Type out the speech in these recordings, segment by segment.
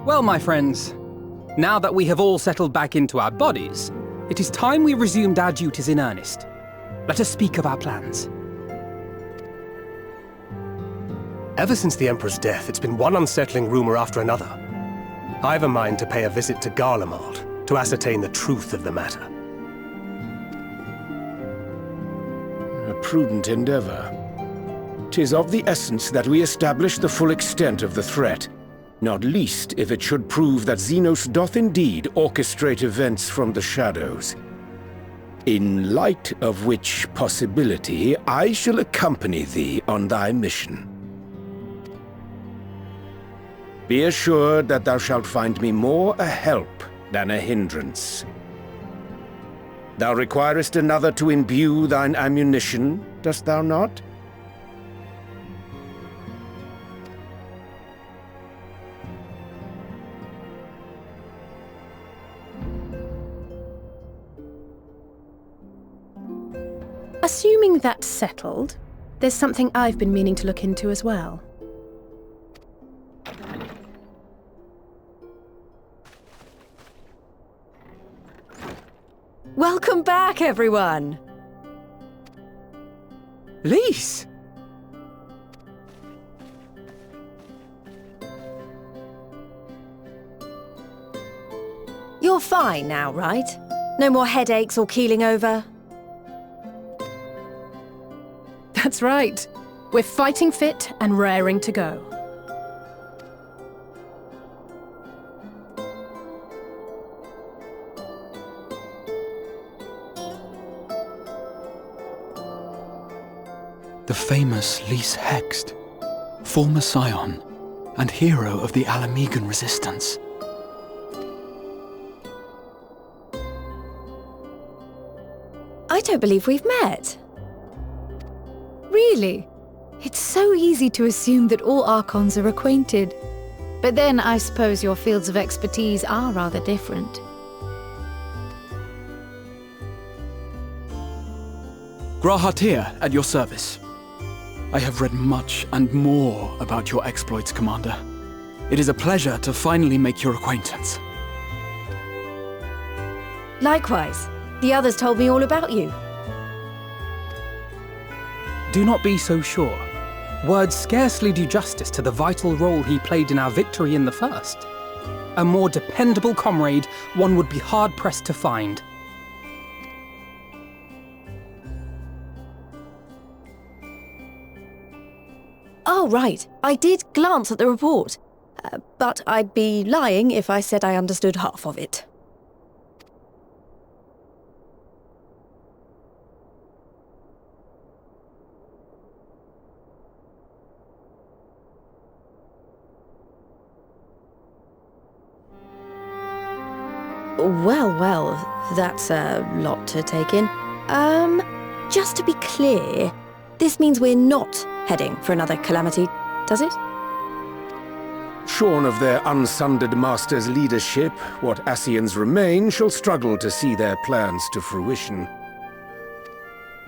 Well, my friends, now that we have all settled back into our bodies, it is time we resumed our duties in earnest. Let us speak of our plans. Ever since the Emperor's death, it's been one unsettling rumor after another. I've a mind to pay a visit to Garlemald to ascertain the truth of the matter. A prudent endeavor. 'Tis of the essence that we establish the full extent of the threat, not least if it should prove that Xenos doth indeed orchestrate events from the shadows. In light of which possibility, I shall accompany thee on thy mission. Be assured that thou shalt find me more a help than a hindrance. Thou requirest another to imbue thine ammunition, dost thou not? Assuming that's settled, there's something I've been meaning to look into as well. Welcome back, everyone! Lise! You're fine now, right? No more headaches or keeling over? That's right. We're fighting fit and raring to go. The famous Lise Hext, former scion and hero of the Alamegan resistance. I don't believe we've met. Really? It's so easy to assume that all Archons are acquainted. But then I suppose your fields of expertise are rather different. Grahatir, at your service. I have read much and more about your exploits, Commander. It is a pleasure to finally make your acquaintance. Likewise. The others told me all about you. Do not be so sure. Words scarcely do justice to the vital role he played in our victory in the first. A more dependable comrade one would be hard-pressed to find. Oh, right. I did glance at the report. But I'd be lying if I said I understood half of it. Well, that's a lot to take in. Just to be clear, this means we're not heading for another calamity, does it? Shorn of their unsundered master's leadership, what Ascians remain shall struggle to see their plans to fruition.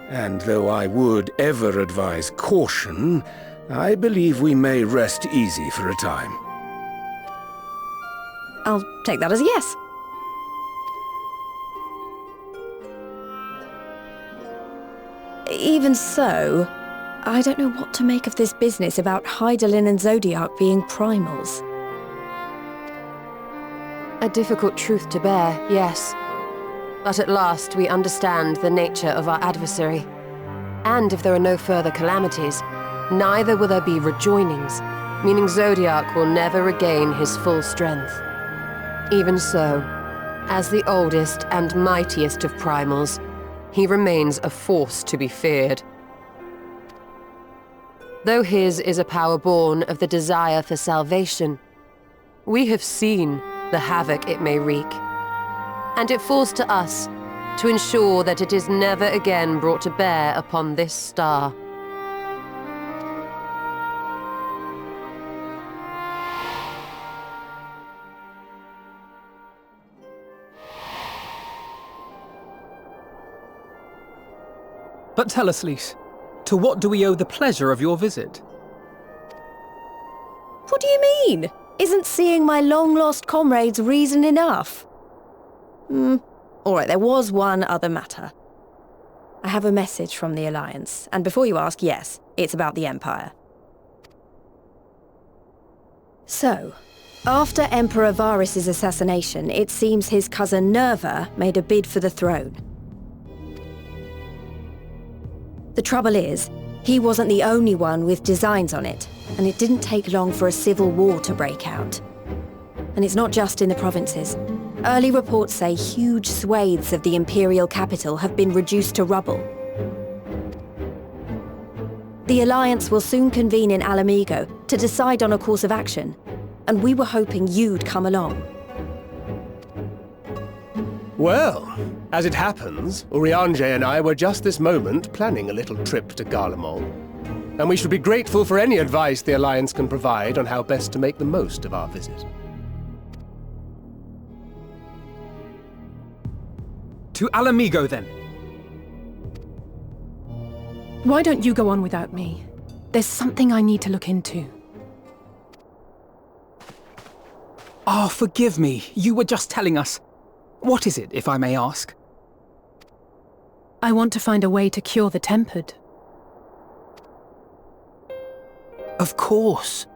And though I would ever advise caution, I believe we may rest easy for a time. I'll take that as a yes. Even so, I don't know what to make of this business about Hydaelyn and Zodiac being primals. A difficult truth to bear, yes. But at last we understand the nature of our adversary. And if there are no further calamities, neither will there be rejoinings, meaning Zodiac will never regain his full strength. Even so, as the oldest and mightiest of primals, he remains a force to be feared. Though his is a power born of the desire for salvation, we have seen the havoc it may wreak, and it falls to us to ensure that it is never again brought to bear upon this star. But tell us, Lise, to what do we owe the pleasure of your visit? What do you mean? Isn't seeing my long-lost comrades reason enough? All right, there was one other matter. I have a message from the Alliance, and before you ask, yes, it's about the Empire. So, after Emperor Varys' assassination, it seems his cousin Nerva made a bid for the throne. The trouble is, he wasn't the only one with designs on it, and it didn't take long for a civil war to break out. And it's not just in the provinces. Early reports say huge swathes of the imperial capital have been reduced to rubble. The Alliance will soon convene in Alamigo to decide on a course of action, and we were hoping you'd come along. Well, as it happens, Urianger and I were just this moment planning a little trip to Garlemald, and we should be grateful for any advice the Alliance can provide on how best to make the most of our visit. To Alamigo, then. Why don't you go on without me? There's something I need to look into. Oh, forgive me. You were just telling us. What is it, if I may ask? I want to find a way to cure the Tempered. Of course.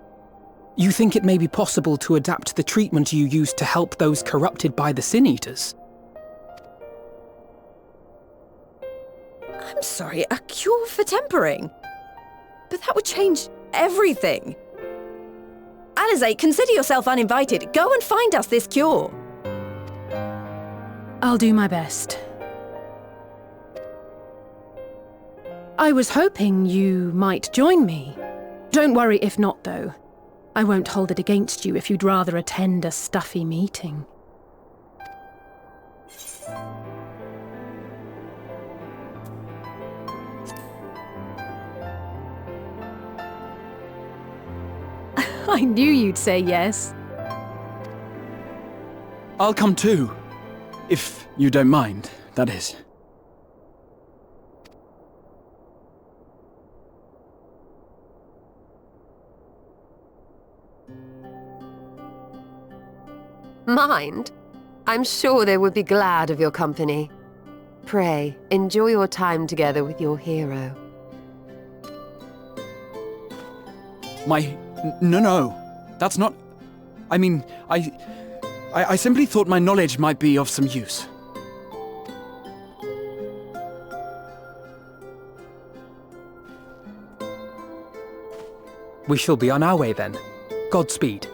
You think it may be possible to adapt the treatment you use to help those corrupted by the Sin Eaters? I'm sorry, a cure for tempering? But that would change everything. Alizé, consider yourself uninvited. Go and find us this cure. I'll do my best. I was hoping you might join me. Don't worry if not, though. I won't hold it against you if you'd rather attend a stuffy meeting. I knew you'd say yes. I'll come too. If you don't mind, that is. Mind? I'm sure they would be glad of your company. Pray, enjoy your time together with your hero. No. That's not... I mean, I simply thought my knowledge might be of some use. We shall be on our way then. Godspeed.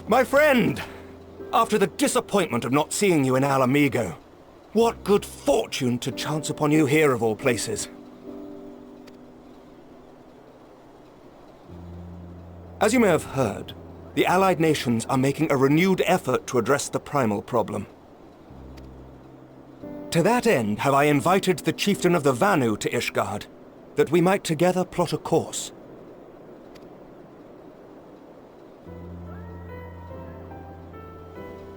My friend! After the disappointment of not seeing you in Alamigo, what good fortune to chance upon you here of all places. As you may have heard, the Allied nations are making a renewed effort to address the primal problem. To that end, have I invited the chieftain of the Vanu to Ishgard, that we might together plot a course.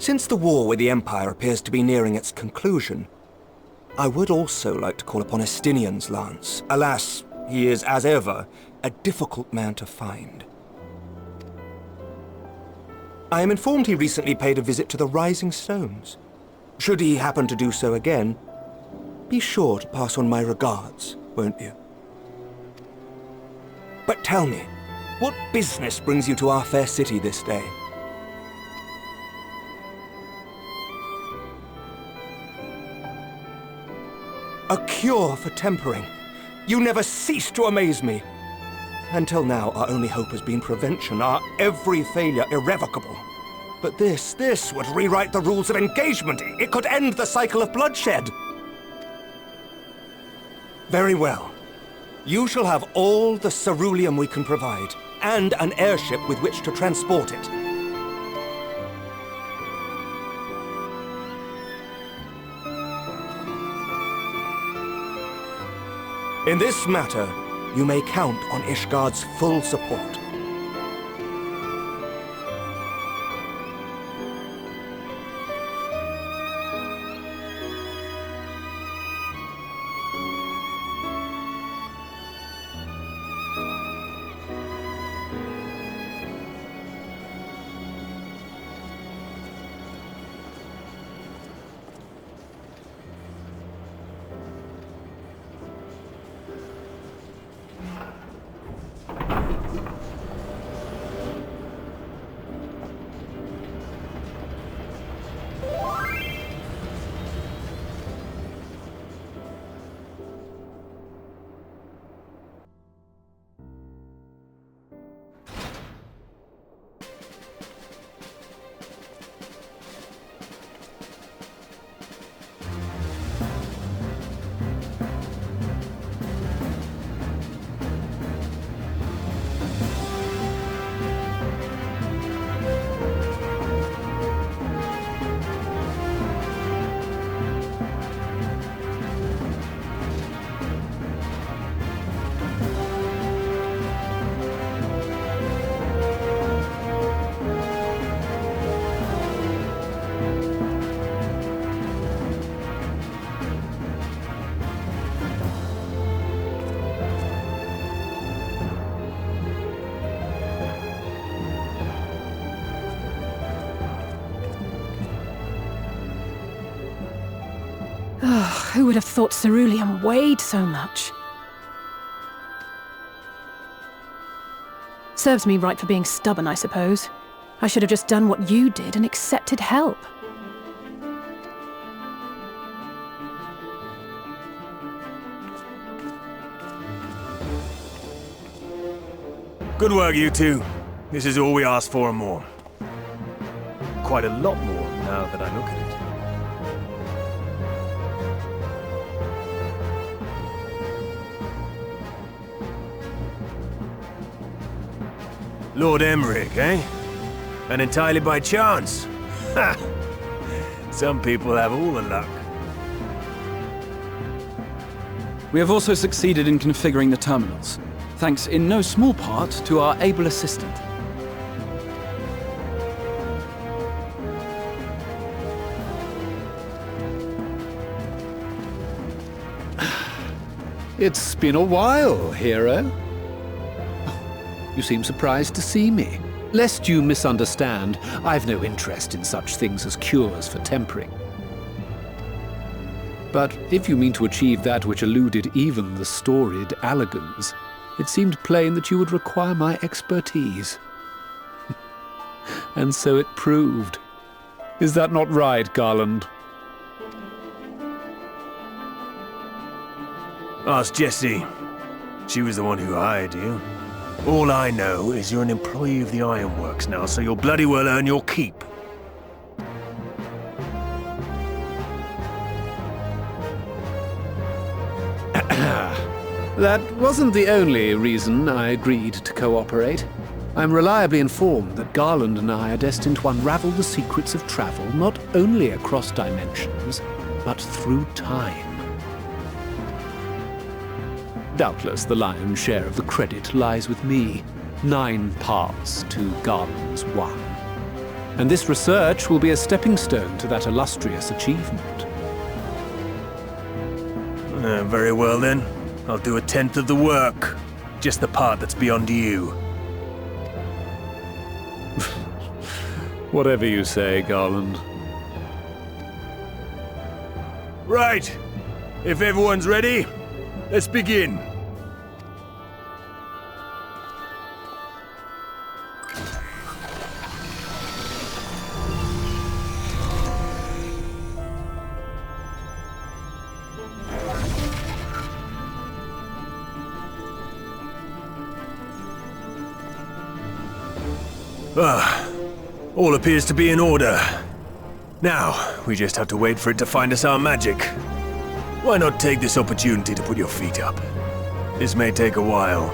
Since the war with the Empire appears to be nearing its conclusion, I would also like to call upon Estinian's lance. Alas, he is, as ever, a difficult man to find. I am informed he recently paid a visit to the Rising Stones. Should he happen to do so again, be sure to pass on my regards, won't you? But tell me, what business brings you to our fair city this day? A cure for tempering. You never cease to amaze me. Until now, our only hope has been prevention, our every failure irrevocable. But this would rewrite the rules of engagement. It could end the cycle of bloodshed. Very well. You shall have all the ceruleum we can provide, and an airship with which to transport it. In this matter, you may count on Ishgard's full support. Who would have thought ceruleum weighed so much? Serves me right for being stubborn, I suppose. I should have just done what you did and accepted help. Good work, you two. This is all we asked for and more. Quite a lot more, now that I look at it. Lord Emmerich, eh? And entirely by chance? Ha! Some people have all the luck. We have also succeeded in configuring the terminals, thanks in no small part to our able assistant. It's been a while, hero. You seem surprised to see me. Lest you misunderstand, I've no interest in such things as cures for tempering. But if you mean to achieve that which eluded even the storied Allagans, it seemed plain that you would require my expertise. And so it proved. Is that not right, Garland? Ask Jessie. She was the one who hired you. All I know is you're an employee of the Ironworks now, so you'll bloody well earn your keep. That wasn't the only reason I agreed to cooperate. I'm reliably informed that Garland and I are destined to unravel the secrets of travel not only across dimensions, but through time. Doubtless the lion's share of the credit lies with me. 9 parts to Garland's 1. And this research will be a stepping stone to that illustrious achievement. Very well then. I'll do 1/10 of the work. Just the part that's beyond you. Whatever you say, Garland. Right. If everyone's ready, let's begin. All appears to be in order. Now, we just have to wait for it to find us our magic. Why not take this opportunity to put your feet up? This may take a while.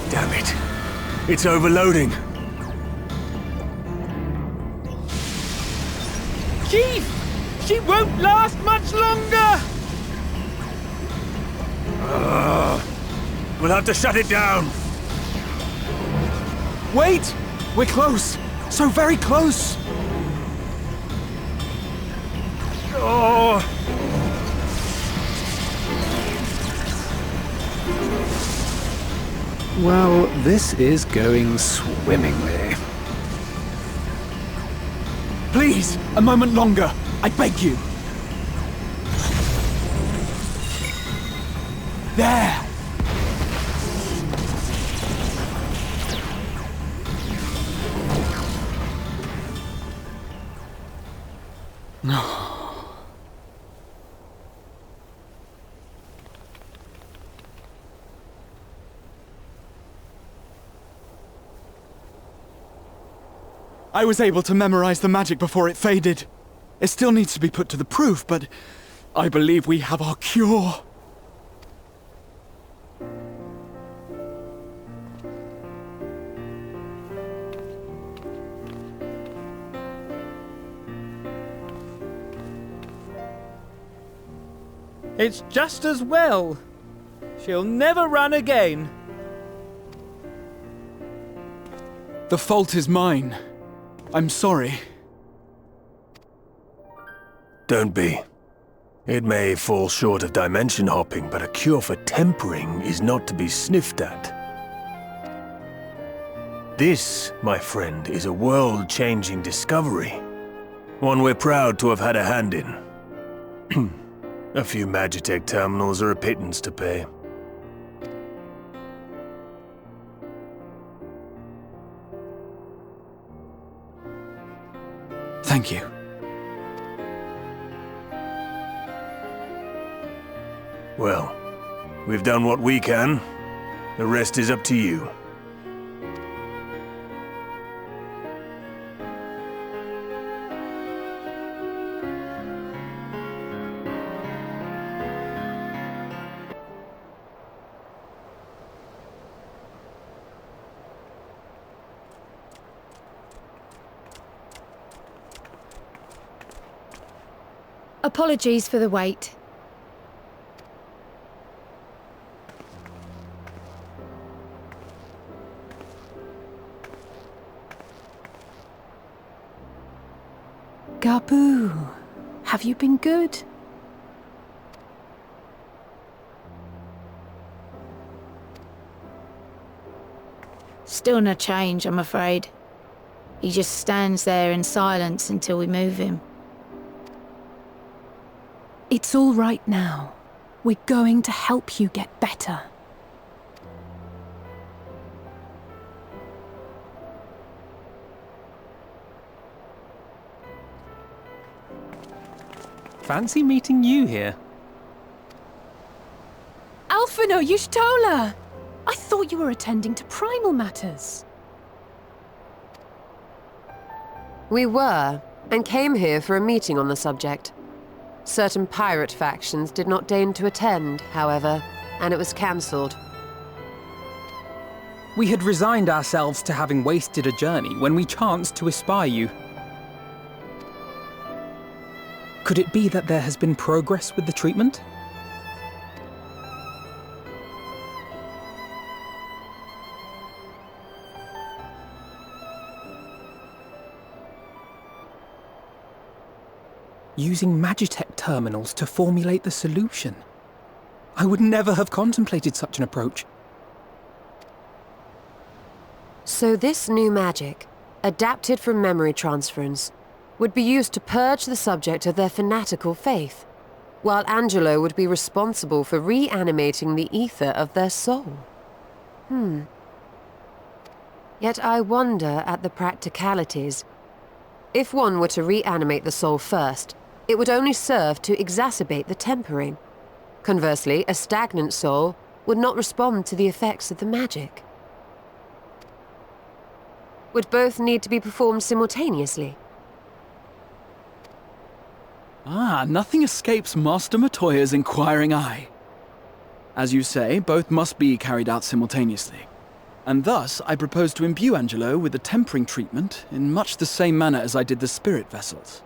Damn it. It's overloading. Chief! She won't last much longer! We'll have to shut it down. Wait! We're close! So very close! Oh! Well, this is going swimmingly. Please, a moment longer. I beg you. There! I was able to memorize the magic before it faded. It still needs to be put to the proof, but I believe we have our cure. It's just as well. She'll never run again. The fault is mine. I'm sorry. Don't be. It may fall short of dimension hopping, but a cure for tempering is not to be sniffed at. This, my friend, is a world-changing discovery. One we're proud to have had a hand in. A few Magitech terminals are a pittance to pay. Thank you. Well, we've done what we can. The rest is up to you. Apologies for the wait. Gabu, have you been good? Still no change, I'm afraid. He just stands there in silence until we move him. It's all right now. We're going to help you get better. Fancy meeting you here. Alphino Yushtola! I thought you were attending to primal matters. We were, and came here for a meeting on the subject. Certain pirate factions did not deign to attend, however, and it was cancelled. We had resigned ourselves to having wasted a journey when we chanced to espy you. Could it be that there has been progress with the treatment? Using Magitech terminals to formulate the solution. I would never have contemplated such an approach. So this new magic, adapted from memory transference, would be used to purge the subject of their fanatical faith, while Angelo would be responsible for reanimating the ether of their soul. Yet I wonder at the practicalities. If one were to reanimate the soul first, it would only serve to exacerbate the tempering. Conversely, a stagnant soul would not respond to the effects of the magic. Would both need to be performed simultaneously? Nothing escapes Master Matoya's inquiring eye. As you say, both must be carried out simultaneously. And thus, I propose to imbue Angelo with the tempering treatment in much the same manner as I did the spirit vessels.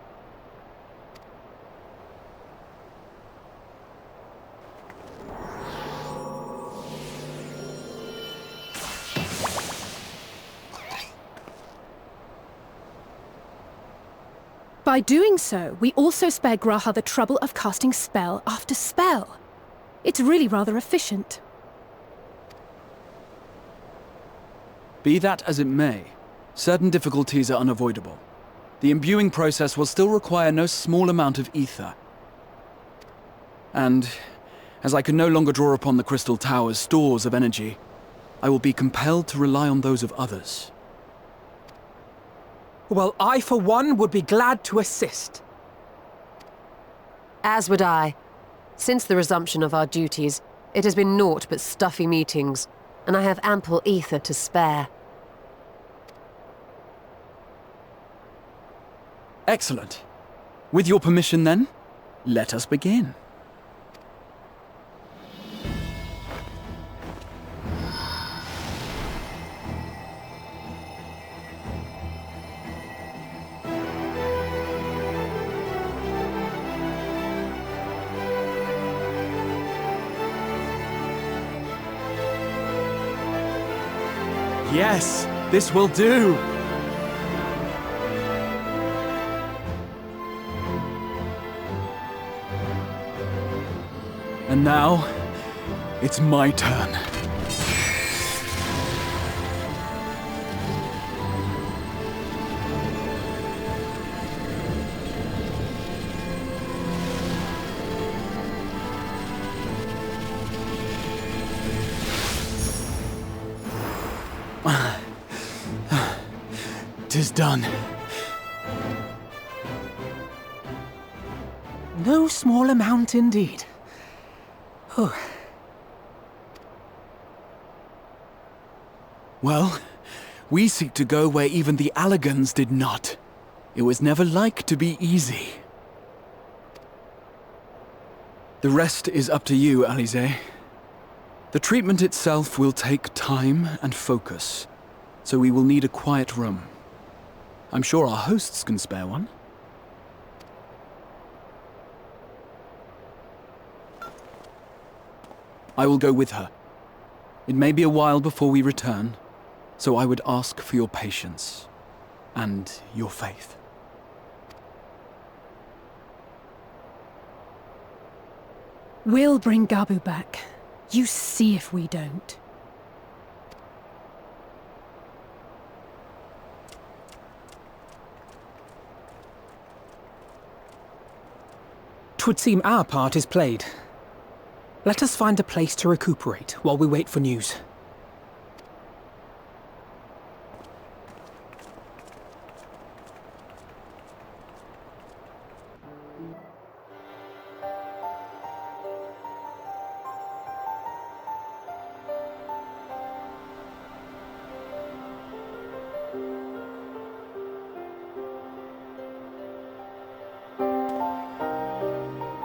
By doing so, we also spare Graha the trouble of casting spell after spell. It's really rather efficient. Be that as it may, certain difficulties are unavoidable. The imbuing process will still require no small amount of ether. And, as I can no longer draw upon the Crystal Tower's stores of energy, I will be compelled to rely on those of others. Well, I, for one, would be glad to assist. As would I. Since the resumption of our duties, it has been naught but stuffy meetings, and I have ample ether to spare. Excellent. With your permission, then, let us begin. Yes, this will do! And now, it's my turn. Tis done. No small amount indeed. Well, we seek to go where even the Allagans did not. It was never like to be easy. The rest is up to you, Alize. The treatment itself will take time and focus, so we will need a quiet room. I'm sure our hosts can spare one. I will go with her. It may be a while before we return, so I would ask for your patience and your faith. We'll bring Gabu back. You see if we don't. would seem our part is played. Let us find a place to recuperate while we wait for news.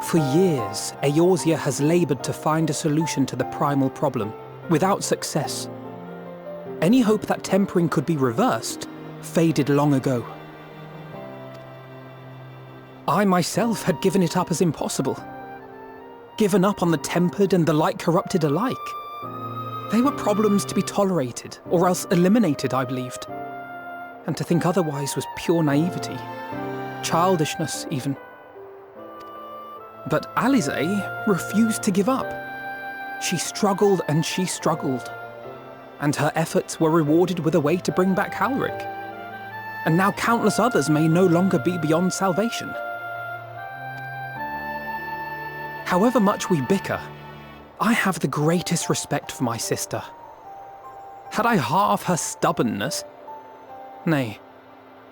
For years, Eorzea has laboured to find a solution to the primal problem, without success. Any hope that tempering could be reversed faded long ago. I myself had given it up as impossible. Given up on the tempered and the light-corrupted alike. They were problems to be tolerated, or else eliminated, I believed. And to think otherwise was pure naivety. Childishness, even. But Alisaie refused to give up. She struggled and she struggled. And her efforts were rewarded with a way to bring back Halric. And now countless others may no longer be beyond salvation. However much we bicker, I have the greatest respect for my sister. Had I half her stubbornness, nay,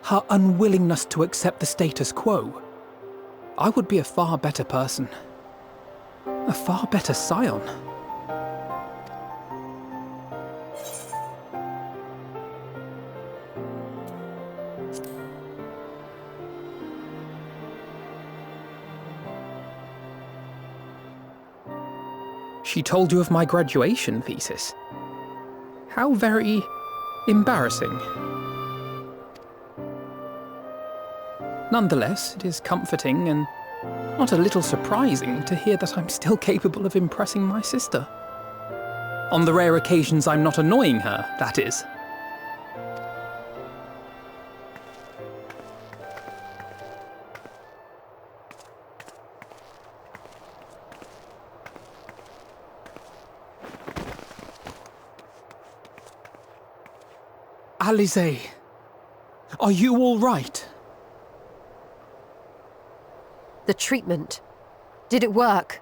her unwillingness to accept the status quo, I would be a far better person. A far better scion. She told you of my graduation thesis. How very embarrassing. Nonetheless, it is comforting and not a little surprising to hear that I'm still capable of impressing my sister. On the rare occasions I'm not annoying her, that is. Alisaie, are you all right? The treatment. Did it work?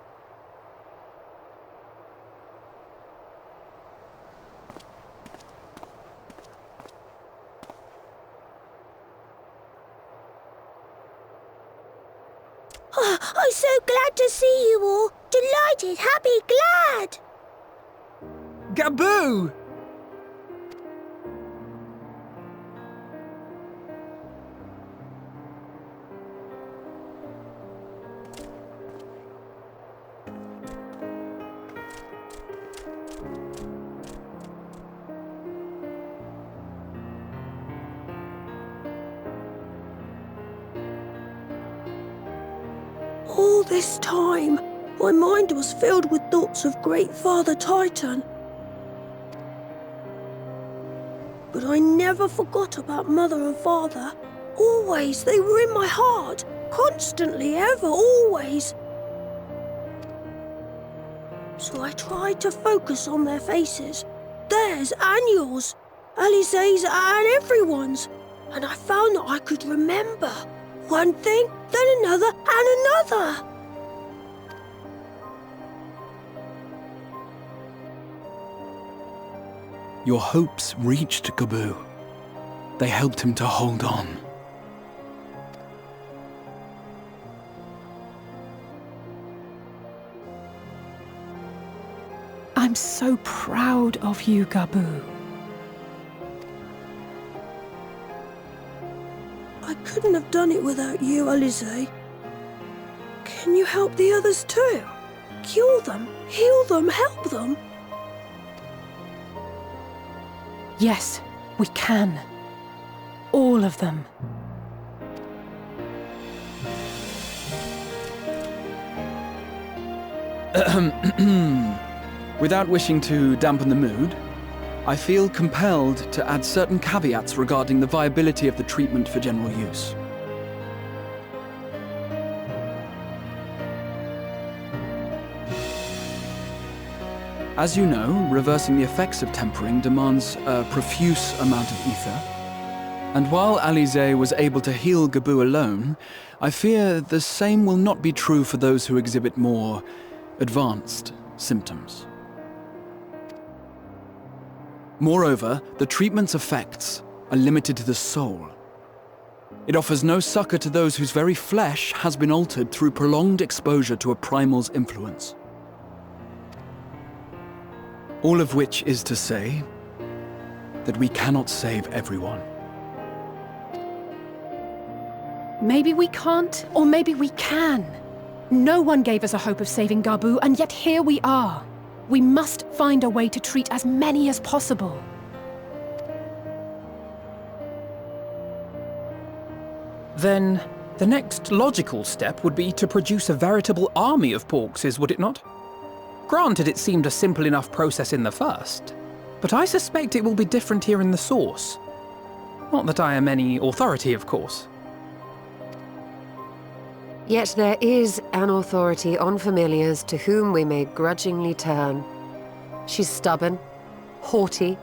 Oh, I'm so glad to see you all. Delighted, happy, glad. Gaboo! All this time, my mind was filled with thoughts of Great Father Titan. But I never forgot about Mother and Father. Always, they were in my heart. Constantly, ever, always. So I tried to focus on their faces. Theirs and yours. Alisaie's and everyone's. And I found that I could remember. One thing, then another, and another. Your hopes reached Gaboo. They helped him to hold on. I'm so proud of you, Gaboo. I couldn't have done it without you, Alisaie. Can you help the others too? Cure them, heal them, help them? Yes, we can. All of them. Without wishing to dampen the mood, I feel compelled to add certain caveats regarding the viability of the treatment for general use. As you know, reversing the effects of tempering demands a profuse amount of ether, And while Alize was able to heal Gabu alone, I fear the same will not be true for those who exhibit more advanced symptoms. Moreover, the treatment's effects are limited to the soul. It offers no succor to those whose very flesh has been altered through prolonged exposure to a primal's influence. All of which is to say that we cannot save everyone. Maybe we can't, or maybe we can. No one gave us a hope of saving Gabu, and yet here we are. We must find a way to treat as many as possible. Then, the next logical step would be to produce a veritable army of Porkses, would it not? Granted, it seemed a simple enough process in the first, but I suspect it will be different here in the source. Not that I am any authority, of course. Yet there is an authority on familiars to whom we may grudgingly turn. She's stubborn, haughty,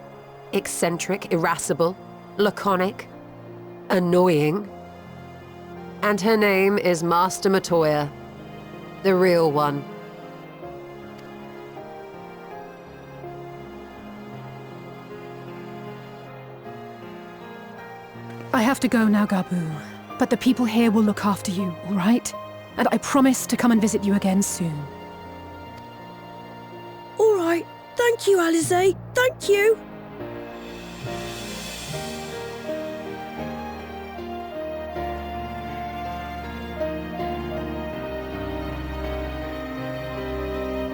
eccentric, irascible, laconic, annoying. And her name is Master Matoya, the real one. I have to go now, Gabu. But the people here will look after you, all right? And I promise to come and visit you again soon. All right. Thank you, Alize. Thank you.